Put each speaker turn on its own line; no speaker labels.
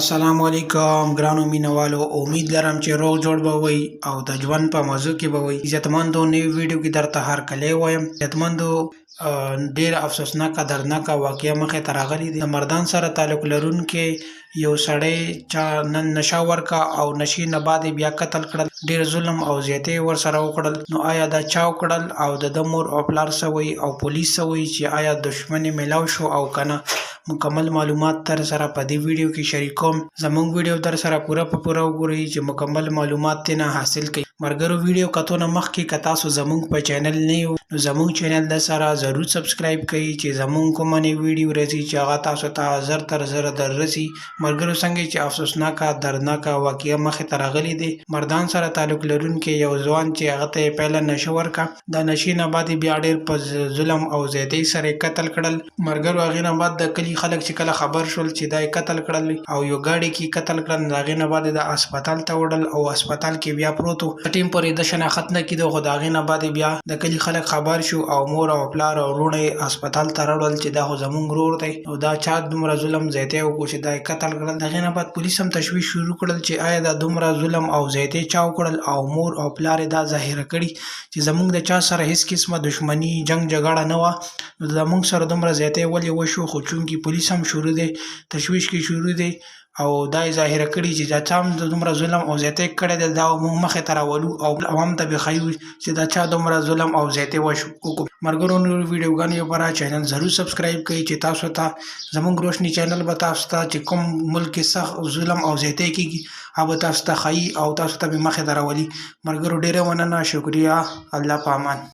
السلام علیکم ګرانو مینوالو، امید لرم چې روغ جوړ به وئ او د ژوند په مزو کې به وئ. عزتمندو، نوي ویډیو کې درته هرکلی وایم. عزتمندو، ډېره افسوسناکه دردناکه واقعه مخې ته راغلې ده. د مردان سره تعلق لرونکی یو سړی چا نن نشه ورکه او نشې نه بعد بیا قتل کړل. ډېر ظلم او زیاتی ورسره وکړل. نو آیا دا چا وکړل او د ده مور او پلار څه وایي او پولیس څه وایي چې آیا دښمن یې میلاو شو او که نه؟ مکمل معلومات در سره په دې ویډیو کې شریک کوم. زموږ ویډیو در سره پوره وګورئ چې مکمل معلومات ترې حاصل کړئ. ملګرو، ویډیو کتو نه مخکې که تاسو زموږ په چینل نه یو نو زموږ چینل در سره ضرور سبسکرایب کړئ چې زموږ کومه نوې ویډیو راځي چې هغه تاسو ته زر تر زره در رسي. ملګرو، څنګه چې افسوسناکه دردناکه واقعه مخې ته راغلې دی. مردان سره تعلق لرونکی یو ځوان چې هغه ته یې پیله نشه ورکه، د نشې نه بعد بیا ډېر په ظلم او زیاتۍ سره یې قتل کړل. ملګرو، هغې نه بعد د کلي خلک چې کله خبر شول چې دا یې قتل کړل او یو ګاډي کې قتل کړل، د هغې نه بعد د هسپتال ته وړل او هسپتال کې بیا پروت و. ټیم پورې د شناخت نه کېده، خو د هغې نه بعد بیا د کلي خلک خبر شو او مور او پلار او وروڼه یې هسپتال ته راوړل چې دا خو زموږ ورور دی او دا چا دومره ظلم زیاتی وکړو چې دا یې قتل کړل. د هغې نه بعد پولیس هم تشویش شروع کړل چې آیا دا دومره ظلم او زیاتی چا وکړل او مور او پلار یې دا ظاهره کړي چې زموږ د چا سره هېڅ قسمه دښمني جنګ جګړه نه وه، نو زموږ سره دومره زیاتی ولې وشو. خو چونکې پولیس هم شروع دی، تشویش کې شروع دی او دا یې ظاهره کړي چې دا چا هم دومره ظلم او زیاتی کړی دی، دا موږ مخې ته راولو او عوام ته به ښیو چې دا چا دومره ظلم او زیاتی وکړو. ملګرو، نورو ویډیوګانو لپاره چینل ضرور سبسکرایب کړئ چې تاسو ته زموږ روشني چینل به تاسو ته چې کوم ملک کې سخت ظلم او زیاتی کېږي هغه به تاسو ته ښیي او تاسو ته به مخې ته راولي. ملګرو، ډېره مننه، شکریه، الله په امان.